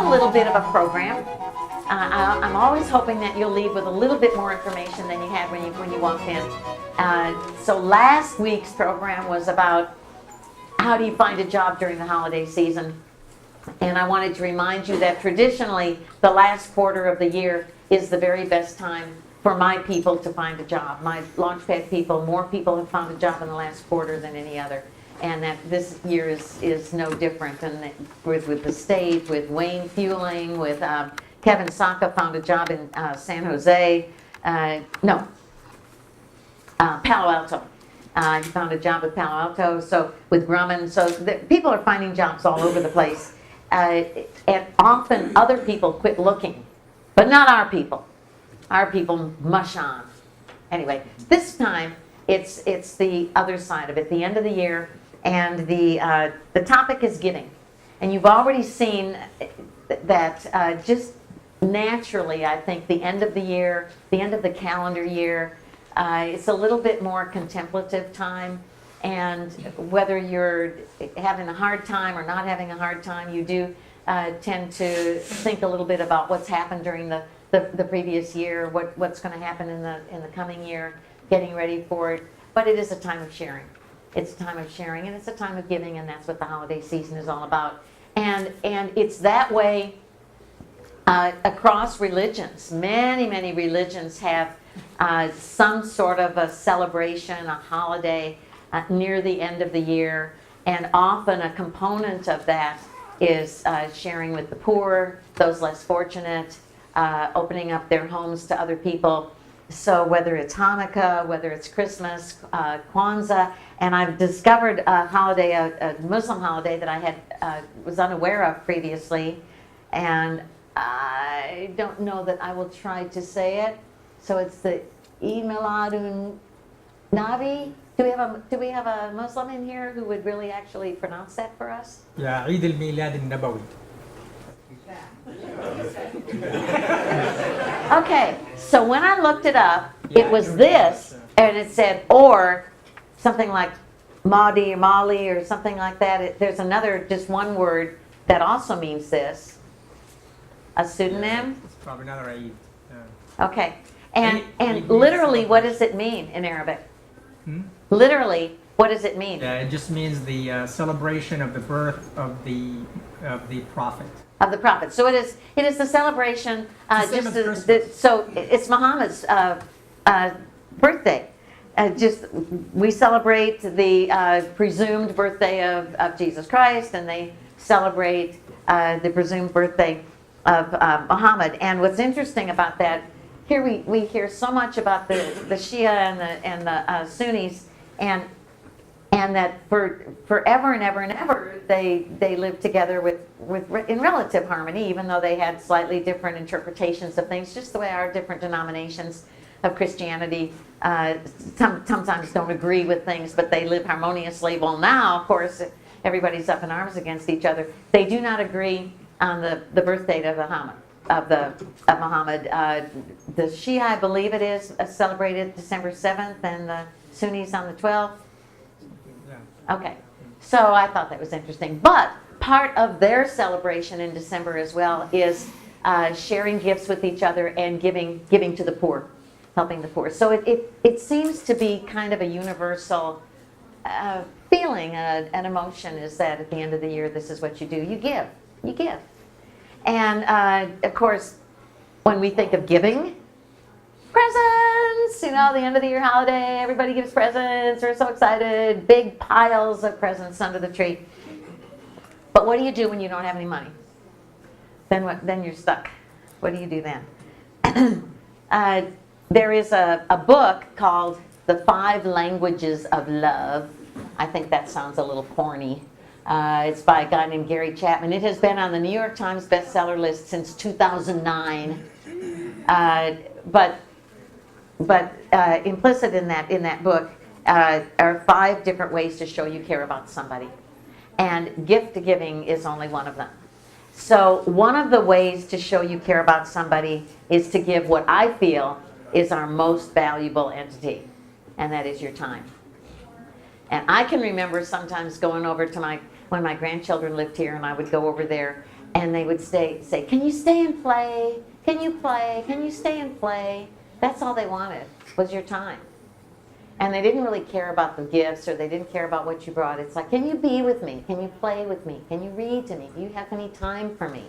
a little bit of a program. I'm always hoping that you'll leave with a little bit more information than you had when you walked in. So last week's program was about how do you find a job during the holiday season. And I wanted to remind you that traditionally the last quarter of the year is the very best time for my people to find a job. My Launchpad people, more people have found a job in the last quarter than any other. And that this year is no different. And with the state, with Wayne Fueling, with Kevin Saka found a job in San Jose. Palo Alto. He found a job with Palo Alto, so with Grumman. So people are finding jobs all over the place. And often other people quit looking, but not our people. Our people mush on. Anyway, this time it's the other side of it, the end of the year, and the topic is giving. And you've already seen that just naturally, I think the end of the year, the end of the calendar year, it's a little bit more contemplative time. And whether you're having a hard time or not having a hard time, you do tend to think a little bit about what's happened during the previous year, what's going to happen in the coming year, getting ready for it. But it is a time of sharing. It's a time of sharing, and it's a time of giving, and that's what the holiday season is all about. And it's that way across religions. Many religions have some sort of a celebration, a holiday near the end of the year, and often a component of that is sharing with the poor, those less fortunate, opening up their homes to other people. So whether it's Hanukkah, whether it's Christmas, Kwanzaa, and I've discovered a holiday, a Muslim holiday that I was unaware of previously, and I don't know that I will try to say it. So it's the Eid Miladun Nabi. Do we have a Muslim in here who would really actually pronounce that for us? Yeah, Eid al-Milad al-Nabawi. Okay, so when I looked it up, it was this, and it said, or something like Mahdi or Mali or something like that. There's another, just one word that also means this. A pseudonym? It's probably another Eid. Okay, and literally, what does it mean in Arabic? Literally, what does it mean? Yeah, it just means the celebration of the birth of the prophet. Of the prophet. So it is the celebration. So it's Muhammad's birthday. We celebrate the presumed birthday of Jesus Christ, and they celebrate the presumed birthday of Muhammad. And what's interesting about that, here we hear so much about the Shia and the Sunnis, and that for forever and ever and ever they lived together in relative harmony, even though they had slightly different interpretations of things, just the way our different denominations of Christianity sometimes don't agree with things, but they live harmoniously. Well, now, of course, everybody's up in arms against each other. They do not agree on the birth date of Muhammad. The Shia, I believe it is, celebrated December 7th, and the Sunnis on the 12th. Okay, so I thought that was interesting. But part of their celebration in December as well is sharing gifts with each other and giving to the poor, helping the poor. So it seems to be kind of a universal feeling, an emotion, is that at the end of the year, this is what you do. You give. And of course, when we think of giving, presents, the end of the year holiday, everybody gives presents, we're so excited, big piles of presents under the tree. But what do you do when you don't have any money? Then what? Then you're stuck. What do you do then? There is a book called The 5 Languages of Love. I think that sounds a little corny. It's by a guy named Gary Chapman. It has been on the New York Times bestseller list since 2009. But implicit in that book are 5 different ways to show you care about somebody. And gift giving is only one of them. So one of the ways to show you care about somebody is to give what I feel is our most valuable entity, and that is your time. And I can remember sometimes going over to when my grandchildren lived here, and I would go over there, and they would say, can you stay and play? Can you play? Can you stay and play? That's all they wanted, was your time. And they didn't really care about the gifts, or they didn't care about what you brought. It's like, can you be with me? Can you play with me? Can you read to me? Do you have any time for me?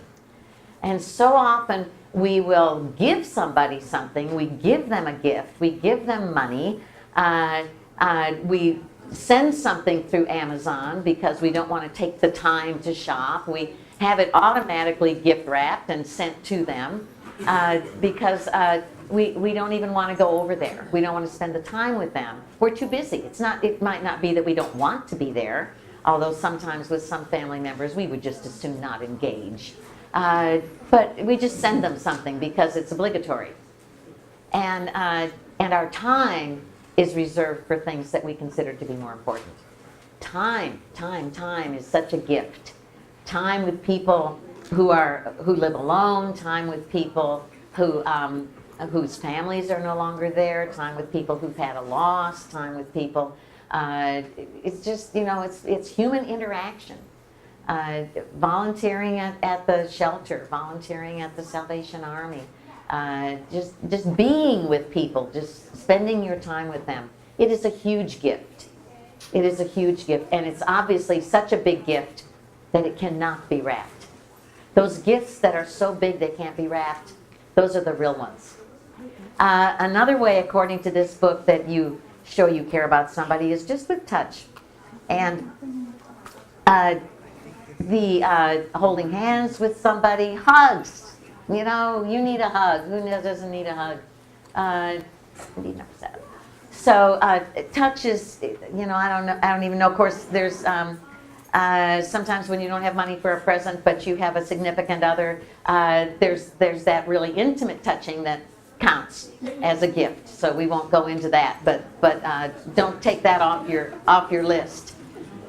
And so often we will give somebody something. We give them a gift. We give them money. We send something through Amazon because we don't want to take the time to shop. We have it automatically gift wrapped and sent to them because we don't even want to go over there. We don't want to spend the time with them. We're too busy. It might not be that we don't want to be there, although sometimes with some family members we would just as soon not engage. But we just send them something because it's obligatory. And our time is reserved for things that we consider to be more important. Time is such a gift. Time with people who live alone, time with people whose families are no longer there, time with people who've had a loss, time with people. It's just, it's human interaction. Volunteering at the shelter, volunteering at the Salvation Army, just being with people, just spending your time with them. It is a huge gift. It is a huge gift, and it's obviously such a big gift that it cannot be wrapped. Those gifts that are so big they can't be wrapped, those are the real ones. Another way, according to this book, that you show you care about somebody is just with touch. And the holding hands with somebody, hugs. You need a hug. Who doesn't need a hug? So touch is, I don't even know. Of course, there's sometimes when you don't have money for a present, but you have a significant other, there's that really intimate touching that counts as a gift. So we won't go into that, but don't take that off your list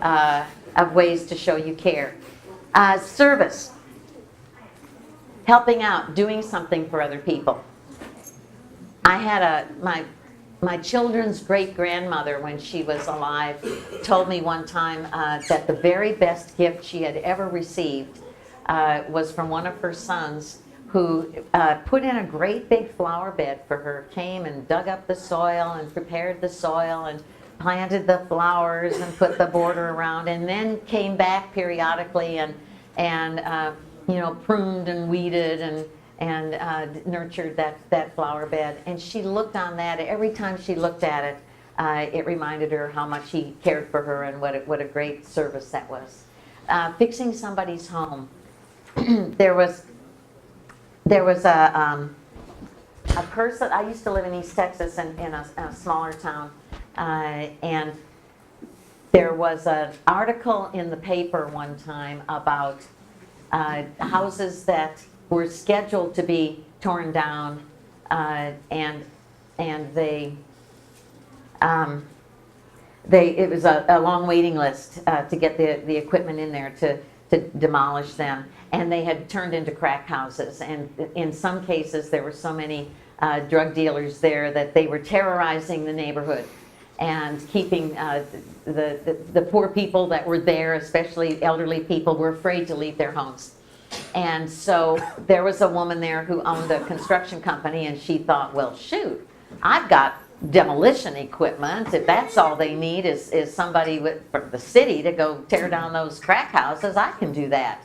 of ways to show you care. Service, helping out, doing something for other people. I had my children's great-grandmother, when she was alive, told me one time that the very best gift she had ever received was from one of her sons, who put in a great big flower bed for her, came and dug up the soil and prepared the soil and planted the flowers and put the border around, and then came back periodically and pruned and weeded and nurtured that flower bed. And she looked on that. Every time she looked at it, it reminded her how much he cared for her and what a great service that was. Fixing somebody's home. There was a person. I used to live in East Texas in a smaller town. And there was an article in the paper one time about houses that were scheduled to be torn down, and it was a long waiting list to get the equipment in there to demolish them, and they had turned into crack houses, and in some cases there were so many drug dealers there that they were terrorizing the neighborhood and keeping the poor people that were there, especially elderly people, were afraid to leave their homes. And so there was a woman there who owned a construction company, and she thought, well, shoot, I've got demolition equipment. If that's all they need is somebody from the city to go tear down those crack houses, I can do that.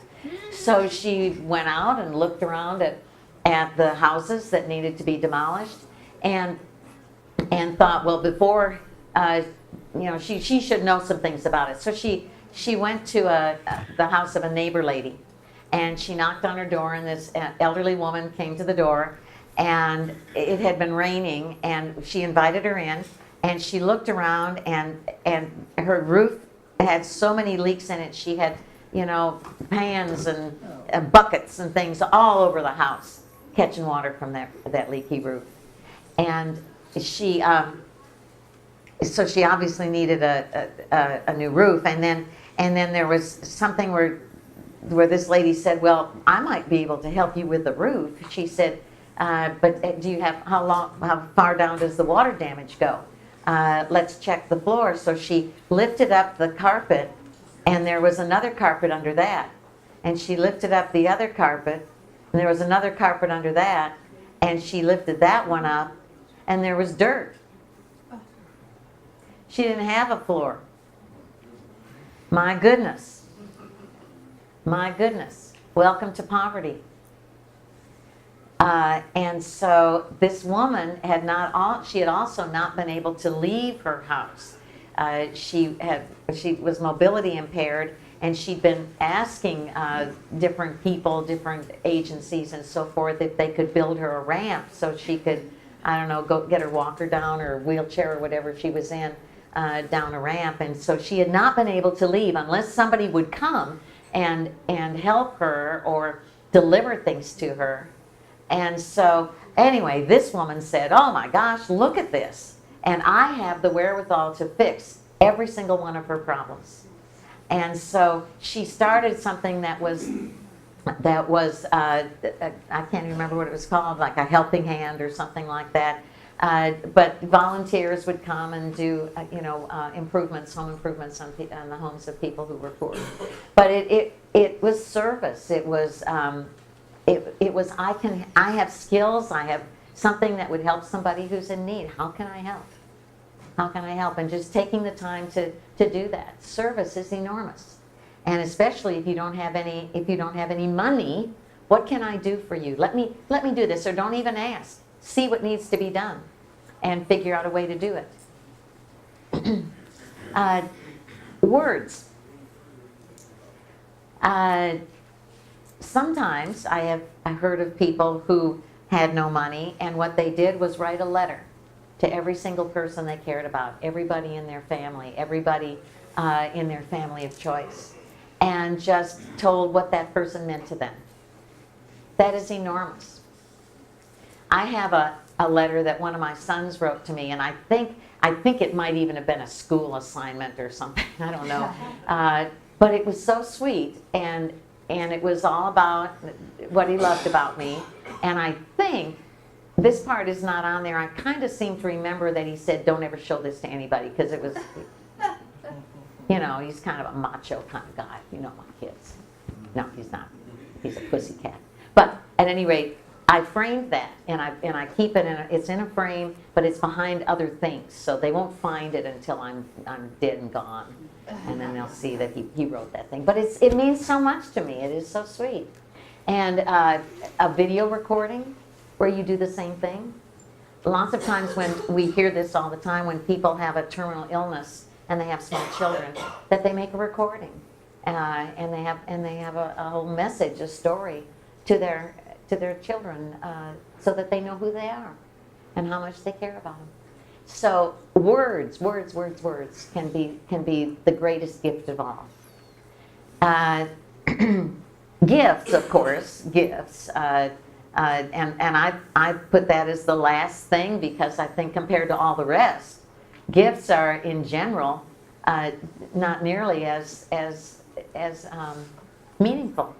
So she went out and looked around at the houses that needed to be demolished, and thought, well, before she should know some things about it. So she went to the house of a neighbor lady, and she knocked on her door, and this elderly woman came to the door, and it had been raining, and she invited her in, and she looked around, and her roof had so many leaks in it. She had pans and buckets and things all over the house catching water from that leaky roof. And she so she obviously needed a new roof, and then there was something where this lady said, well, I might be able to help you with the roof. She said, but do you have, how far down does the water damage go? Let's check the floor. So she lifted up the carpet, and there was another carpet under that. and she lifted up the other carpet, and there was another carpet under that, and she lifted that one up, and there was dirt. She didn't have a floor. My goodness. My goodness. Welcome to poverty. And so this woman she had also not been able to leave her house. She was mobility impaired, and she'd been asking different people, different agencies and so forth, if they could build her a ramp so she could, I don't know, go get her walker down or wheelchair or whatever she was in, down a ramp. And so she had not been able to leave unless somebody would come and help her or deliver things to her. And so anyway, this woman said, oh my gosh, look at this. And I have the wherewithal to fix every single one of her problems. And so she started something that was I can't even remember what it was called, like a helping hand or something like that. But volunteers would come and do, improvements, home improvements on the homes of people who were poor. But it was service. It was I have skills. I have something that would help somebody who's in need. How can I help? How can I help? And just taking the time to do that. Service is enormous. And especially if you don't have any money, what can I do for you? Let me do this, or don't even ask. See what needs to be done and figure out a way to do it. Words. Sometimes I heard of people who had no money, and what they did was write a letter to every single person they cared about, everybody in their family, everybody in their family of choice, and just told what that person meant to them. That is enormous. I have a letter that one of my sons wrote to me, and I think it might even have been a school assignment or something, I don't know. But it was so sweet, and it was all about what he loved about me. And I think, this part is not on there, I kind of seem to remember that he said, don't ever show this to anybody, because it was, he's kind of a macho kind of guy, my kids. No, he's not. He's a pussycat. But at any rate, I framed that, and I keep it it's in a frame, but it's behind other things, so they won't find it until I'm dead and gone, and then they'll see that he wrote that thing. But it means so much to me. It is so sweet. And a video recording where you do the same thing. Lots of times when we hear this all the time, when people have a terminal illness and they have small children, that they make a recording, and they have a whole message, a story to their children, so that they know who they are and how much they care about them. So words can be the greatest gift of all. Gifts, of course, gifts. And I put that as the last thing, because I think compared to all the rest, gifts are in general not nearly as meaningful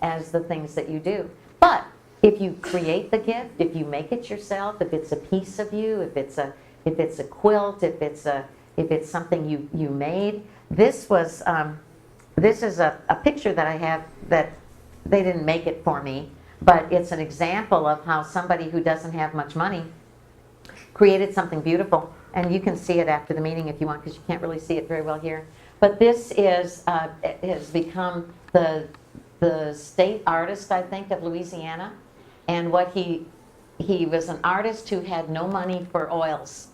as the things that you do. But if you create the gift, if you make it yourself, if it's a piece of you, if it's a quilt, if it's something you made. This is a picture that I have that they didn't make it for me, but it's an example of how somebody who doesn't have much money created something beautiful. And you can see it after the meeting if you want, because you can't really see it very well here. But this has become the state artist, I think, of Louisiana. And what he was an artist who had no money for oils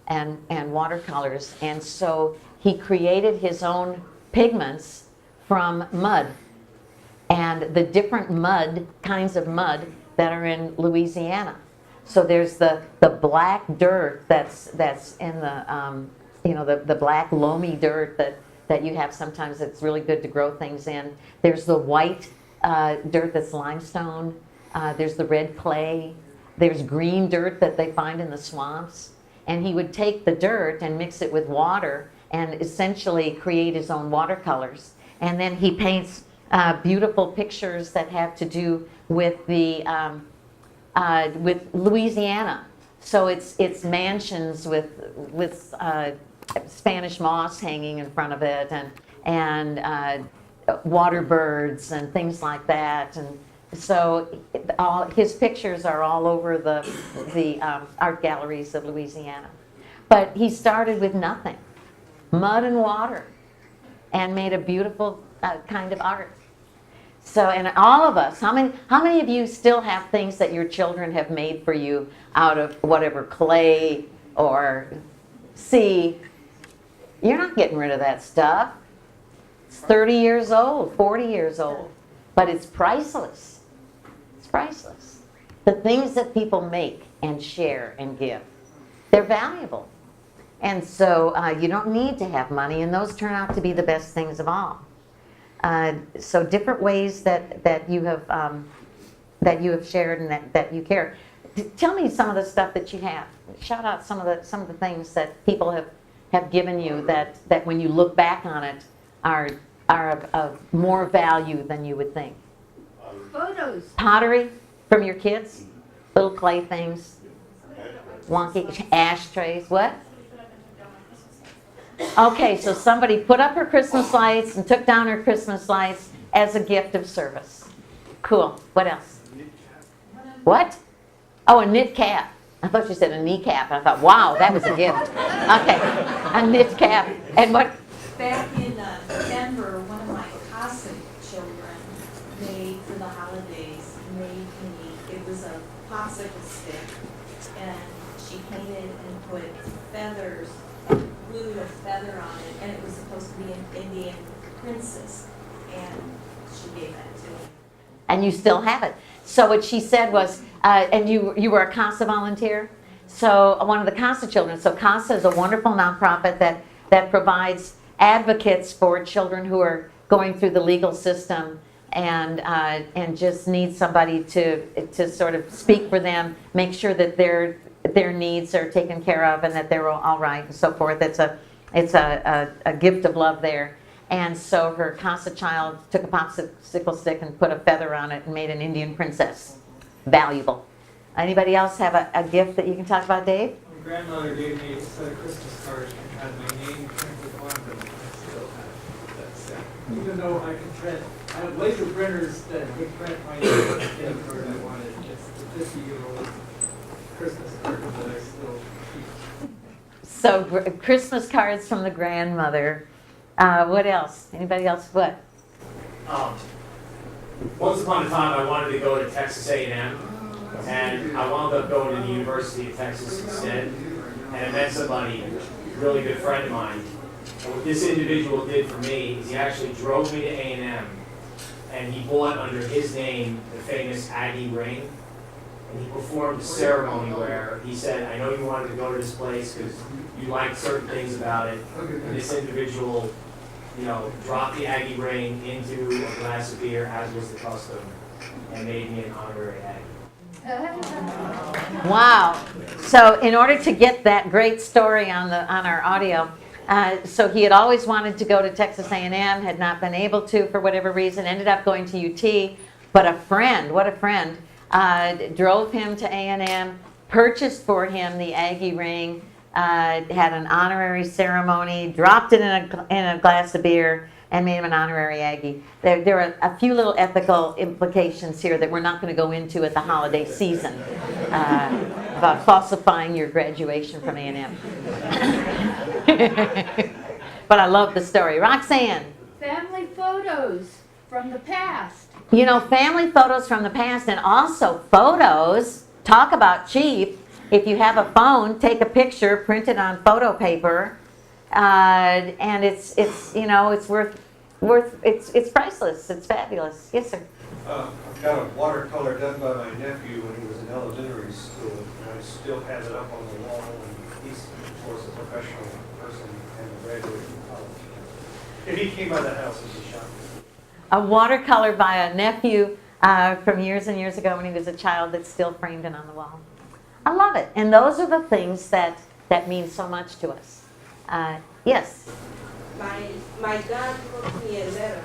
and watercolors. And so he created his own pigments from mud, and the different kinds of mud that are in Louisiana. So there's the black dirt that's in the black loamy dirt that you have sometimes that's really good to grow things in. There's the white dirt that's limestone. There's the red clay. There's green dirt that they find in the swamps. And he would take the dirt and mix it with water and essentially create his own watercolors. And then he paints beautiful pictures that have to do with with Louisiana. So it's mansions with Spanish moss hanging in front of it, and water birds and things like that. And so all his pictures are all over the art galleries of Louisiana. But he started with nothing, mud and water, and made a beautiful kind of art. So, and all of us, how many of you still have things that your children have made for you out of whatever, clay or sea? You're not getting rid of that stuff. It's 30 years old, 40 years old, but it's priceless. It's priceless. The things that people make and share and give, they're valuable. And so you don't need to have money, and those turn out to be the best things of all. So different ways that you have shared and that you care. Tell me some of the stuff that you have. Shout out some of the things that people have given you that when you look back on it are of more value than you would think. Photos. Pottery from your kids, little clay things, wonky ashtrays. What? Okay, so somebody put up her Christmas lights and took down her Christmas lights as a gift of service. Cool. What else? What? Oh, a knit cap. I thought you said a kneecap. I thought, wow, that was a gift. Okay, a knit cap. And what? Back in Denver, one of my Casa children made for the holidays, it was a popsicle stick, and she painted and put feathers, glued a feather on it, and it was supposed to be an Indian princess, and she gave that to me. And you still have it. So what she said was, and you were a CASA volunteer? So one of the CASA children, so CASA is a wonderful nonprofit that provides advocates for children who are going through the legal system and just need somebody to sort of speak for them, make sure that their needs are taken care of and that they're all right and so forth. It's a gift of love there. And so her CASA child took a popsicle stick and put a feather on it and made an Indian princess. Valuable. Anybody else have a gift that you can talk about, Dave? My grandmother gave me a set of Christmas cards and had my name printed on them. I still have that set. Even though I can print, I have laser printers that would print my name on any card I wanted. It's the 50-year-old Christmas card that I still keep. So Christmas cards from the grandmother. What else? Anybody else? What? Once upon a time, I wanted to go to Texas A&M, and I wound up going to the University of Texas instead. And I met somebody, a really good friend of mine. And what this individual did for me is he actually drove me to A&M, and he bought under his name the famous Aggie ring. And he performed a ceremony where he said, I know you wanted to go to this place because you liked certain things about it. And this individual, dropped the Aggie ring into a glass of beer, as was the custom, and made me an honorary Aggie. Wow. So in order to get that great story on our audio, so he had always wanted to go to Texas A&M, had not been able to for whatever reason, ended up going to UT, but a friend, what a friend, drove him to A&M, purchased for him the Aggie ring, had an honorary ceremony, dropped it in a glass of beer, and made him an honorary Aggie. There are a few little ethical implications here that we're not going to go into at the holiday season about falsifying your graduation from A&M. But I love the story. Roxanne. Family photos from the past. Family photos from the past, and also photos, talk about cheap. If you have a phone, take a picture, print it on photo paper, and it's priceless. It's fabulous. Yes, sir. I've got a watercolor done by my nephew when he was in elementary school, and I still have it up on the wall, and he's, of course, a professional person and graduated from college. If he came by the house, he'd be shocked. A watercolor by a nephew from years and years ago when he was a child that's still framed and on the wall. I love it. And those are the things that mean so much to us. Yes? My dad wrote me a letter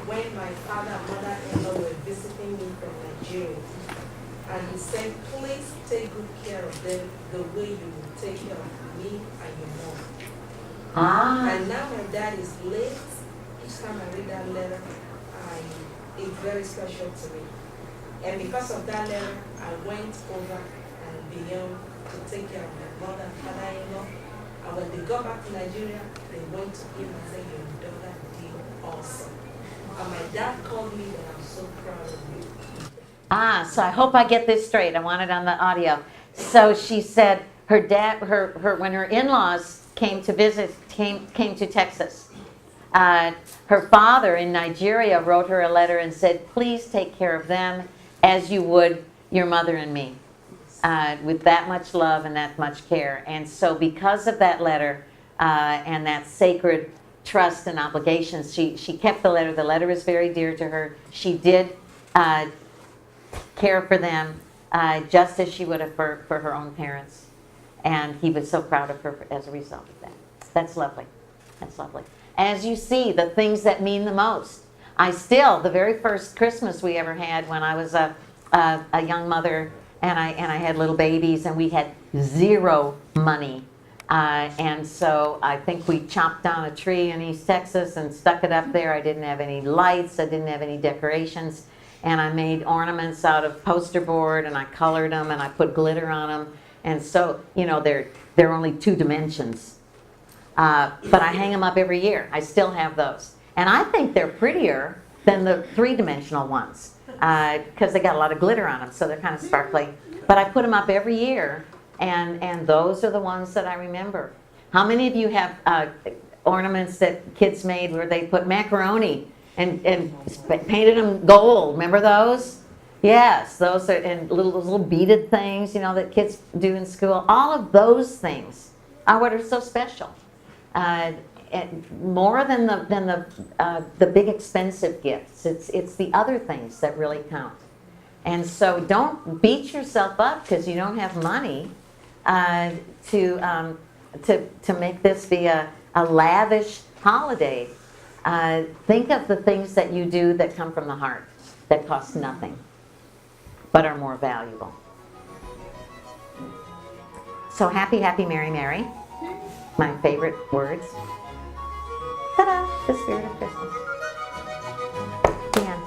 when my father and mother-in-law were visiting me from Nigeria. And he said, please take good care of them the way you will take care of me and your mom. Ah. And now my dad is late. Each time I read that letter, is very special to me. And because of that letter, I went over and beyond to take care of my mother and father-in-law. And when they got back to Nigeria, they went to him and said, your daughter did awesome. And my dad called me that I'm so proud of you. So I hope I get this straight. I want it on the audio. So she said her dad, when her in-laws came to visit, came to Texas, her father in Nigeria wrote her a letter and said, please take care of them as you would your mother and me, with that much love and that much care. And so because of that letter and that sacred trust and obligations, she kept the letter. The letter is very dear to her. She did care for them just as she would have for her own parents. And he was so proud of her as a result of that. That's lovely. That's lovely. As you see, the things that mean the most. The very first Christmas we ever had when I was a young mother and I had little babies and we had zero money. And so I think we chopped down a tree in East Texas and stuck it up there. I didn't have any lights. I didn't have any decorations. And I made ornaments out of poster board and I colored them and I put glitter on them. And so, they're only 2 dimensions. But I hang them up every year. I still have those. And I think they're prettier than the 3-dimensional ones because they got a lot of glitter on them, so they're kind of sparkly. But I put them up every year, and those are the ones that I remember. How many of you have ornaments that kids made where they put macaroni and painted them gold? Remember those? Yes, those are, and those little beaded things, that kids do in school. All of those things are what are so special. And more than the big expensive gifts. It's the other things that really count. And so don't beat yourself up because you don't have money to make this be a lavish holiday. Think of the things that you do that come from the heart, that cost nothing, but are more valuable. So happy, happy, merry, merry. My favorite words. Ta-da! The spirit of Christmas. The end.